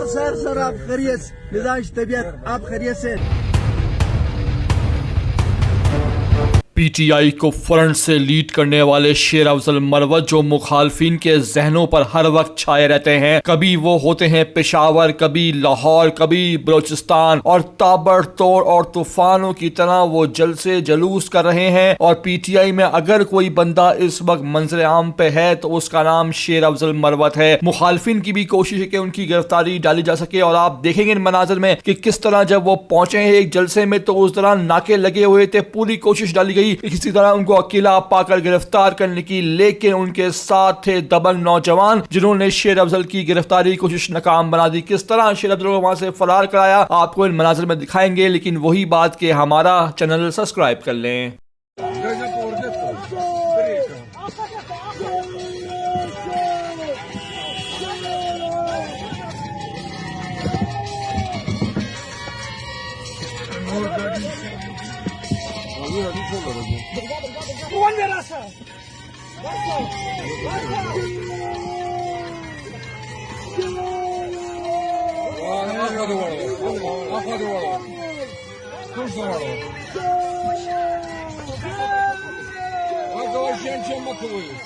Sir आप खैरियत, मिजाज तबीयत आप खैरियत से? पीटीआई को फ्रंट से लीड करने वाले शेर अफजल मरवत जो मुखालफिन के जहनों पर हर वक्त छाए रहते हैं, कभी वो होते हैं पेशावर, कभी लाहौर, कभी बलोचिस्तान, और ताबड़तोड़ और तूफानों की तरह वो जलसे जलूस कर रहे हैं। और पीटीआई में अगर कोई बंदा इस वक्त मंजर आम पे है तो उसका नाम शेर अफजल मरवत है। मुखालफिन की भी कोशिश है कि उनकी गिरफ्तारी डाली जा सके, और आप देखेंगे इन मनाजर में कि किस तरह जब वो पहुंचे हैं एक जलसे में तो उस दौरान नाके लगे हुए थे, पूरी कोशिश डाली गई किसी तरह उनको अकेला पाकर गिरफ्तार करने की, लेकिन उनके साथ थे दबंग नौजवान जिन्होंने शेर अफजल की गिरफ्तारी की कोशिश नाकाम बना दी। किस तरह शेर अफजल को वहां से फरार कराया आपको इन मनाजिर में दिखाएंगे, लेकिन वही बात कि हमारा चैनल सब्सक्राइब कर लें। Hadi o genç yapmak oluyor.